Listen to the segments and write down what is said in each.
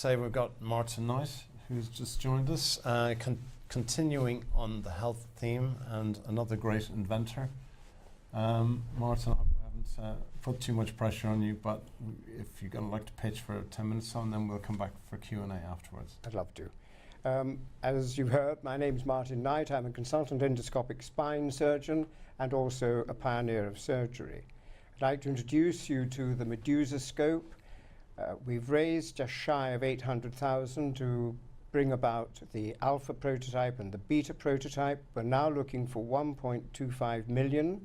say we've got Martin Knight, who's just joined us, continuing on the health theme and another great inventor. Martin, I hope I haven't put too much pressure on you, but if you're going to like to pitch for 10 minutes on, then we'll come back for Q&A afterwards. I'd love to. As you've heard, my name's Martin Knight. I'm a consultant endoscopic spine surgeon and also a pioneer of surgery. I'd like to introduce you to the Medusa scope. We've raised just shy of 800,000 to bring about the alpha prototype and the beta prototype. We're now looking for 1.25 million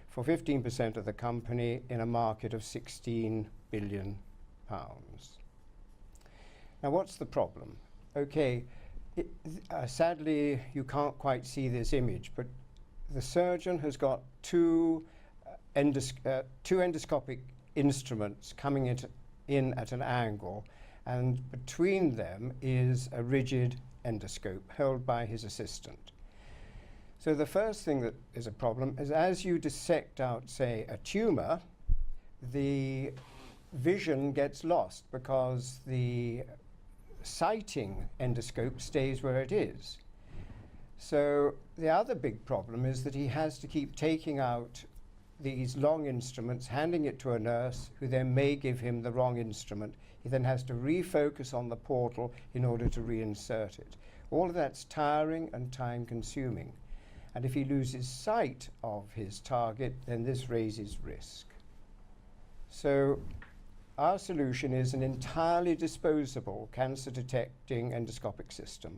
for 15% of the company in a market of 16 billion pounds. Now, what's the problem? Okay, sadly, you can't quite see this image, but the surgeon has got two endoscopic instruments coming in at an angle, and between them is a rigid endoscope held by his assistant. So the first thing that is a problem is as you dissect out, say, a tumor, the vision gets lost because the sighting endoscope stays where it is. So the other big problem is that he has to keep taking out these long instruments, handing it to a nurse who then may give him the wrong instrument. He then has to refocus on the portal in order to reinsert it. All of that's tiring and time consuming. And if he loses sight of his target, then this raises risk. So our solution is an entirely disposable cancer detecting endoscopic system.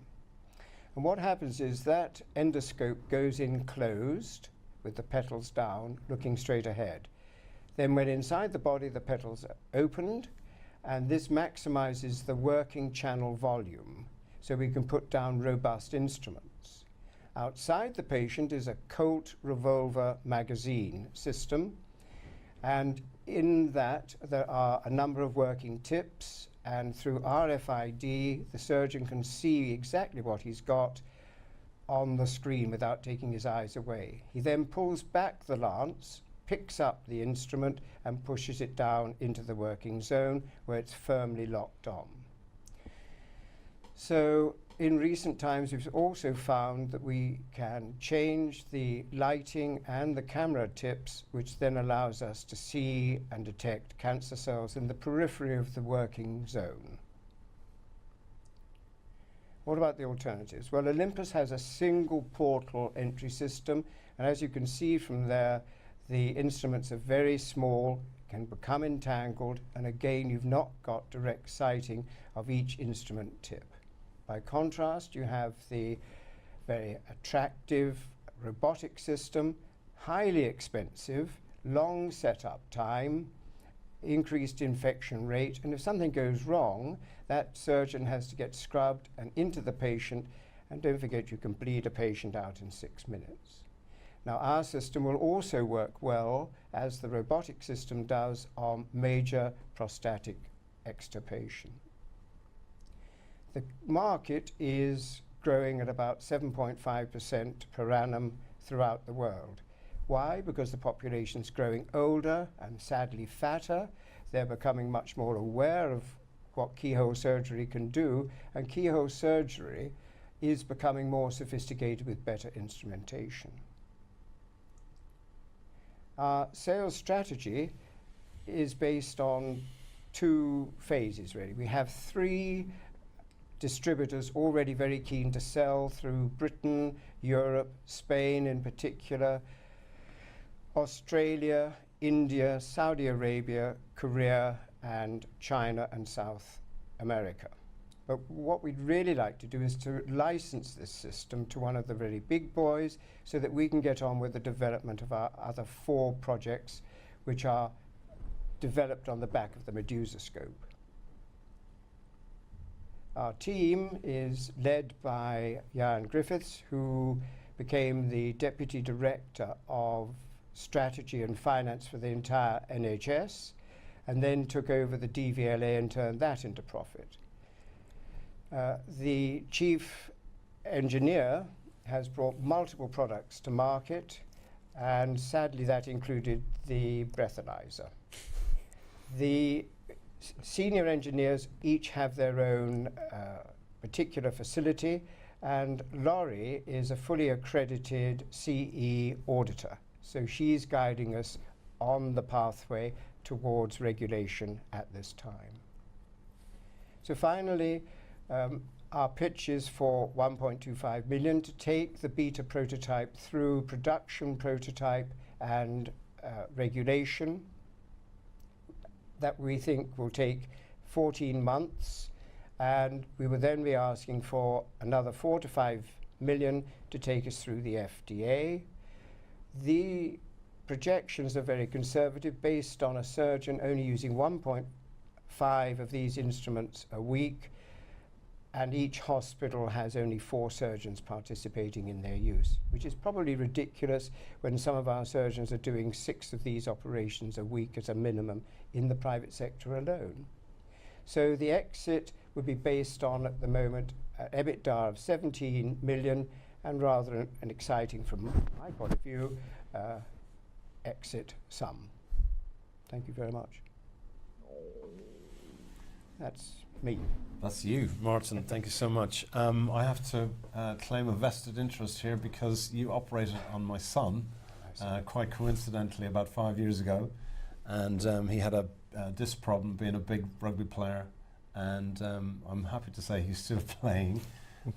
And what happens is that endoscope goes in closed with the petals down, looking straight ahead. Then when inside the body, the petals are opened, and this maximizes the working channel volume, so we can put down robust instruments. Outside the patient is a Colt revolver magazine system, and in that there are a number of working tips, and through RFID, the surgeon can see exactly what he's got on the screen without taking his eyes away. He then pulls back the lance, picks up the instrument and pushes it down into the working zone where it's firmly locked on. So in recent times we've also found that we can change the lighting and the camera tips, which then allows us to see and detect cancer cells in the periphery of the working zone. What about the alternatives? Well, Olympus has a single portal entry system, and as you can see from there, the instruments are very small, can become entangled, and again, you've not got direct sighting of each instrument tip. By contrast, you have the very attractive robotic system, highly expensive, long setup time, increased infection rate, and if something goes wrong, that surgeon has to get scrubbed and into the patient, and don't forget you can bleed a patient out in 6 minutes. Now our system will also work well, as the robotic system does, on major prostatic extirpation. The market is growing at about 7.5% per annum throughout the world. Why? Because the population's growing older and sadly fatter. They're becoming much more aware of what keyhole surgery can do, and keyhole surgery is becoming more sophisticated with better instrumentation. Our sales strategy is based on two phases, really. We have 3 distributors already very keen to sell through Britain, Europe, Spain in particular, Australia, India, Saudi Arabia, Korea, and China and South America. But what we'd really like to do is to license this system to one of the really big boys so that we can get on with the development of our other 4 projects, which are developed on the back of the Medusa scope. Our team is led by Jan Griffiths, who became the Deputy Director of Strategy and Finance for the entire NHS, and then took over the DVLA and turned that into profit. The Chief Engineer has brought multiple products to market, and sadly that included the breathalyzer. The Senior engineers each have their own particular facility, and Laurie is a fully accredited CE auditor. So she's guiding us on the pathway towards regulation at this time. So finally, our pitch is for 1.25 million to take the beta prototype through production prototype and regulation. That we think will take 14 months, and we will then be asking for another 4 to 5 million to take us through the FDA. The projections are very conservative, based on a surgeon only using 1.5 of these instruments a week, and each hospital has only 4 surgeons participating in their use, which is probably ridiculous when some of our surgeons are doing 6 of these operations a week as a minimum in the private sector alone. So the exit would be based on, at the moment, EBITDA of 17 million, and rather an exciting, from my point of view, exit sum. Thank you very much. That's me. That's you, Martin. Thank you so much. I have to claim a vested interest here because you operated on my son quite coincidentally about 5 years ago, and he had a disc problem, being a big rugby player, and I'm happy to say he's still playing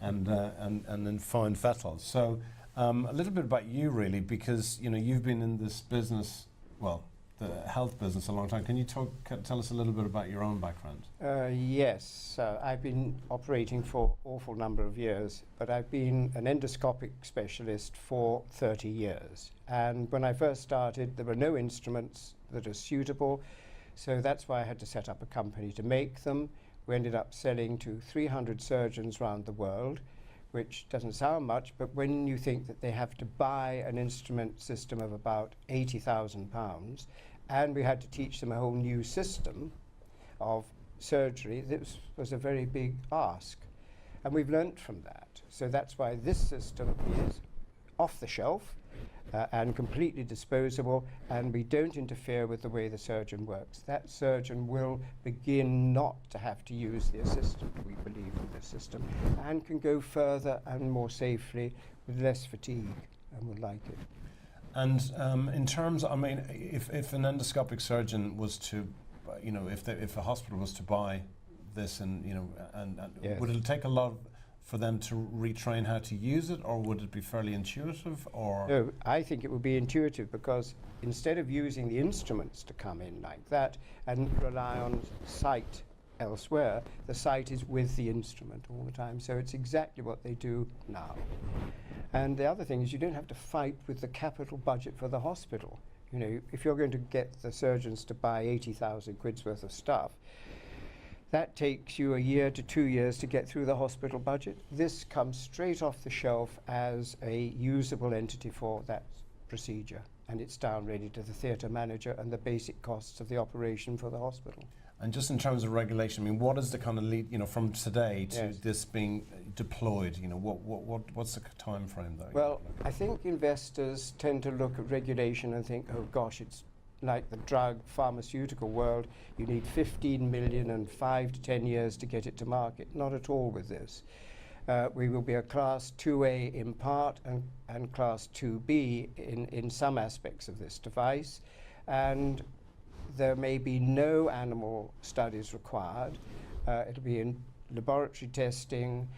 and in fine fettle. So a little bit about you, really, because you've been in this business, well, the health business, a long time. Can you tell us a little bit about your own background? Yes, I've been operating for an awful number of years, but I've been an endoscopic specialist for 30 years. And when I first started, there were no instruments that are suitable, so that's why I had to set up a company to make them. We ended up selling to 300 surgeons around the world, which doesn't sound much, but when you think that they have to buy an instrument system of about £80,000, and we had to teach them a whole new system of surgery, this was a very big ask. And we've learnt from that. So that's why this system is off the shelf and completely disposable, and we don't interfere with the way the surgeon works. That surgeon will begin not to have to use the assistant, we believe, in this system, and can go further and more safely with less fatigue, and will like it. And in terms, I mean, if an endoscopic surgeon was to, if a hospital was to buy this, and Yes. would it take a lot for them to retrain how to use it, or would it be fairly intuitive? Or No, I think it would be intuitive, because instead of using the instruments to come in like that and rely on sight elsewhere, the sight is with the instrument all the time. So it's exactly what they do now. And the other thing is, you don't have to fight with the capital budget for the hospital. If you're going to get the surgeons to buy 80,000 quid's worth of stuff, that takes you a year to 2 years to get through the hospital budget. This comes straight off the shelf as a usable entity for that procedure, and it's down ready to the theatre manager and the basic costs of the operation for the hospital. And just in terms of regulation, I mean, what is the kind of lead, from today to Yes. this being deployed? What's the time frame there? Well, I think investors tend to look at regulation and think, oh gosh, it's like the drug pharmaceutical world. You need 15 million and 5 to 10 years to get it to market. Not at all with this. We will be a class 2A in part and class 2B in some aspects of this device. And there may be no animal studies required. It'll be in laboratory testing,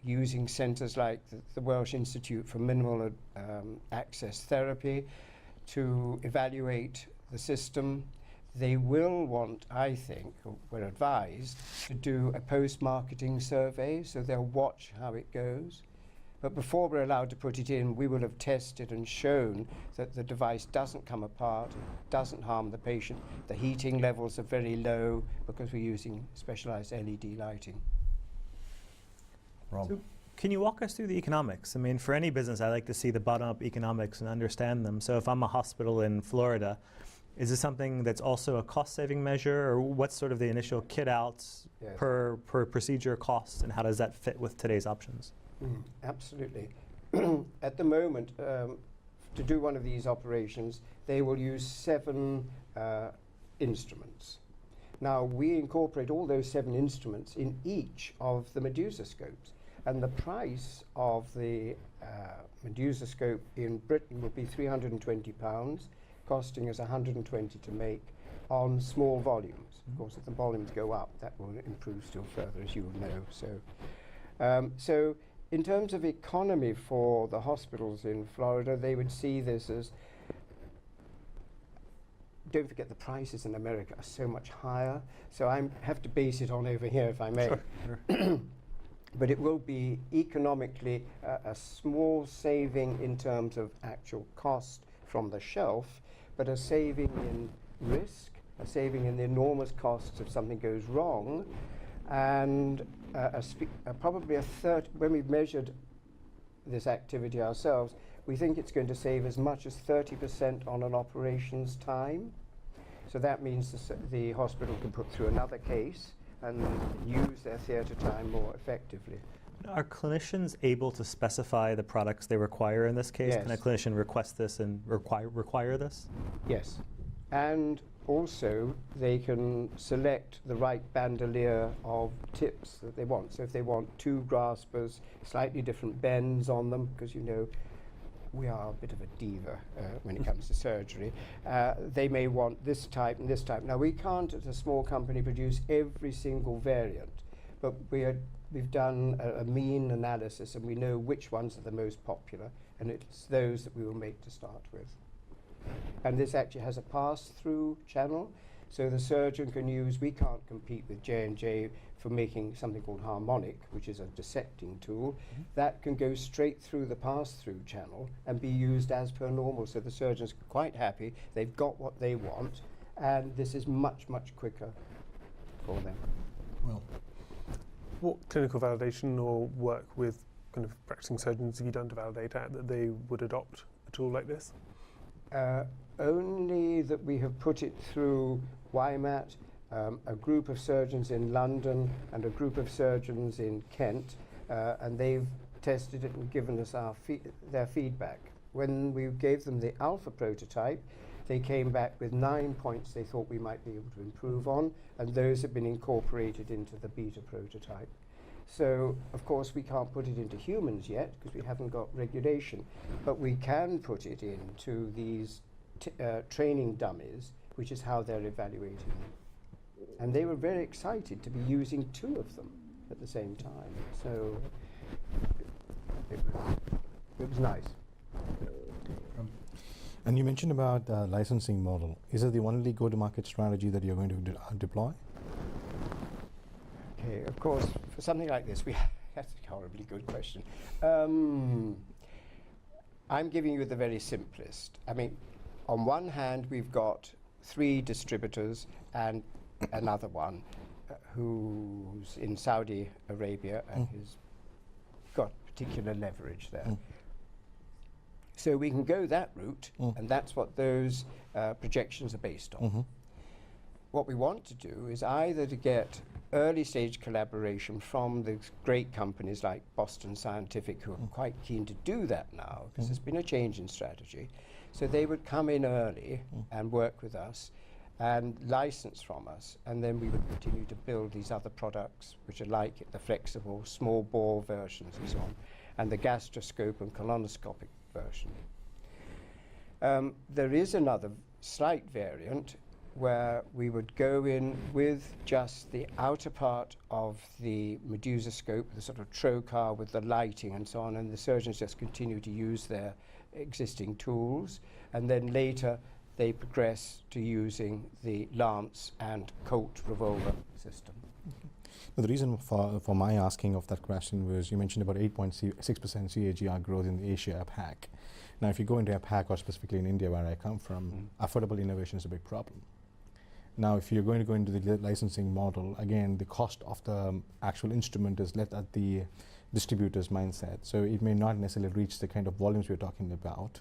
using centres like the Welsh Institute for Minimal Access Therapy to evaluate the system. They will want, I think, or we're advised, to do a post-marketing survey, so they'll watch how it goes. But before we're allowed to put it in, we will have tested and shown that the device doesn't come apart, doesn't harm the patient. The heating levels are very low because we're using specialized LED lighting. Rob. So can you walk us through the economics? I mean, for any business, I like to see the bottom-up economics and understand them. So if I'm a hospital in Florida, is this something that's also a cost-saving measure, or what's sort of the initial kit outs Yes. per procedure cost, and how does that fit with today's options? Absolutely. At the moment, to do one of these operations, they will use 7 instruments. Now, we incorporate all those 7 instruments in each of the Medusa scopes, and the price of the Medusa scope in Britain would be £320, costing us 120 to make on small volumes. Of course, if the volumes go up, that will improve still further, as you will know. So in terms of economy for the hospitals in Florida, they would see this as, don't forget the prices in America are so much higher, so I have to base it on over here, if I may. Sure. But it will be economically a small saving in terms of actual cost from the shelf, but a saving in risk, a saving in the enormous costs if something goes wrong, and probably a third. When we've measured this activity ourselves, we think it's going to save as much as 30% on an operations time. So that means the hospital can put through another case and use their theatre time more effectively. Are clinicians able to specify the products they require in this case? Yes. Can a clinician request this and require this? Yes. And also they can select the right bandolier of tips that they want. So if they want 2 graspers, slightly different bends on them, because you know we are a bit of a diva when it comes to surgery. They may want this type and this type. Now, we can't, as a small company, produce every single variant, but we've done a mean analysis, and we know which ones are the most popular, and it's those that we will make to start with. And this actually has a pass-through channel, so the surgeon can use, we can't compete with J&J for making something called harmonic, which is a dissecting tool. That can go straight through the pass-through channel and be used as per normal, so the surgeon's quite happy, they've got what they want, and this is much, much quicker for them. Well, What clinical validation or work with kind of practicing surgeons have you done to validate out that they would adopt a tool like this? Only that we have put it through YMAT, a group of surgeons in London and a group of surgeons in Kent, and they've tested it and given us their feedback. When we gave them the alpha prototype, they came back with 9 points they thought we might be able to improve on, and those have been incorporated into the beta prototype. So, of course, we can't put it into humans yet because we haven't got regulation, but we can put it into these training dummies, which is how they're evaluating them. And they were very excited to be using 2 of them at the same time. So it was nice. And you mentioned about the licensing model. Is it the only go-to-market strategy that you're going to deploy? Okay, of course, for something like this, that's a horribly good question. I'm giving you the very simplest. I mean, on one hand, we've got 3 distributors and another one who's in Saudi Arabia and has got particular leverage there. So we can go that route, and that's what those projections are based on. What we want to do is either to get early stage collaboration from the great companies like Boston Scientific, who are quite keen to do that now, because there's been a change in strategy. So they would come in early and work with us and license from us, and then we would continue to build these other products, which are like the flexible, small bore versions and so on, and the gastroscope and colonoscopic version. There is another slight variant where we would go in with just the outer part of the Medusa scope, the sort of trocar with the lighting and so on, and the surgeons just continue to use their existing tools, and then later they progress to using the lance and Colt revolver system. The reason for my asking of that question was you mentioned about 8.6% CAGR growth in the Asia APAC. Now, if you go into APAC, or specifically in India, where I come from, affordable innovation is a big problem. Now, if you're going to go into the licensing model, again, the cost of the actual instrument is left at the distributor's mindset. So it may not necessarily reach the kind of volumes we're talking about.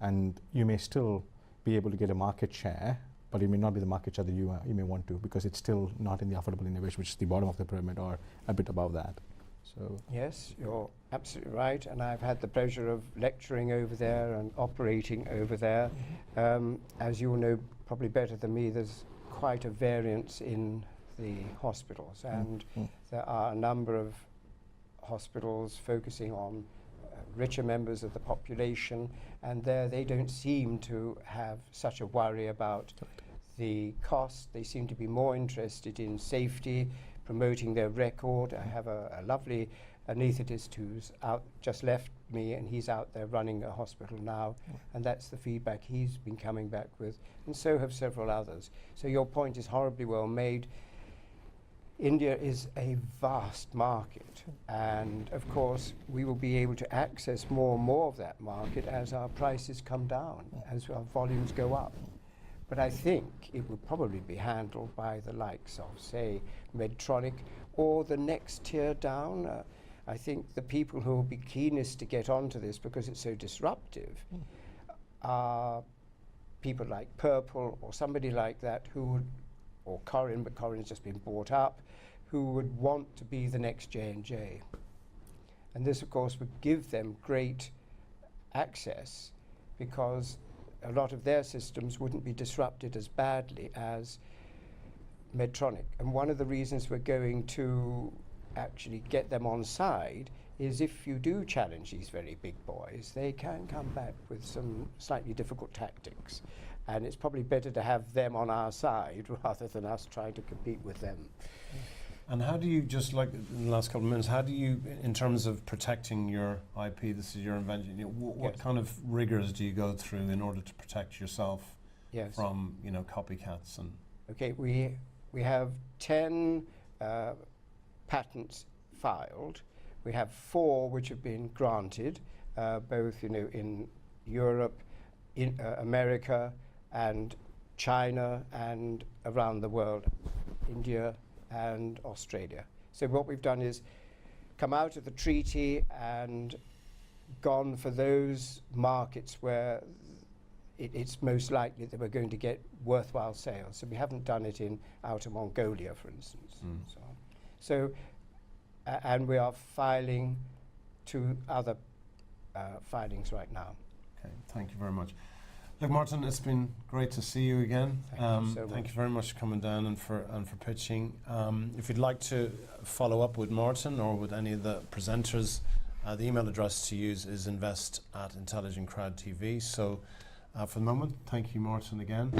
And you may still be able to get a market share, but it may not be the market share that you may want to, because it's still not in the affordable innovation, which is the bottom of the pyramid or a bit above that. So yes, you're absolutely right, and I've had the pleasure of lecturing over there and operating over there. As you'll know probably better than me, there's quite a variance in the hospitals, and there are a number of hospitals focusing on richer members of the population, and there they don't seem to have such a worry about the cost. They seem to be more interested in safety, promoting their record. I have a lovely anaesthetist who's out, just left me, and he's out there running a hospital now, and that's the feedback he's been coming back with, and so have several others. So your point is horribly well made. India is a vast market, and of course we will be able to access more and more of that market as our prices come down, as our volumes go up. But I think it will probably be handled by the likes of, say, Medtronic, or the next tier down. I think the people who will be keenest to get onto this, because it's so disruptive, are people like Purple or somebody like that, who would, or Corin, but Corin's just been bought up, who would want to be the next J&J. And this, of course, would give them great access, because a lot of their systems wouldn't be disrupted as badly as Medtronic. And one of the reasons we're going to actually get them on side is if you do challenge these very big boys, they can come back with some slightly difficult tactics. And it's probably better to have them on our side rather than us trying to compete with them. And how do you, just like in the last couple of minutes, how do you, in terms of protecting your IP, this is your invention, you know, what kind of rigors do you go through in order to protect yourself from, you know, copycats? And okay, we have 10 patents filed. We have 4 which have been granted, both, you know, in Europe, in America, and China, and around the world, India and Australia. So what we've done is come out of the treaty and gone for those markets where it's most likely that we're going to get worthwhile sales. So we haven't done it in Outer Mongolia, for instance. And so on. So, and we are filing 2 other filings right now. okay, thank you very much. Look, Martin, it's been great to see you again. Thank you very much for coming down and for pitching. If you'd like to follow up with Martin or with any of the presenters, the email address to use is invest@intelligentcrowd.tv. So for the moment, thank you, Martin, again.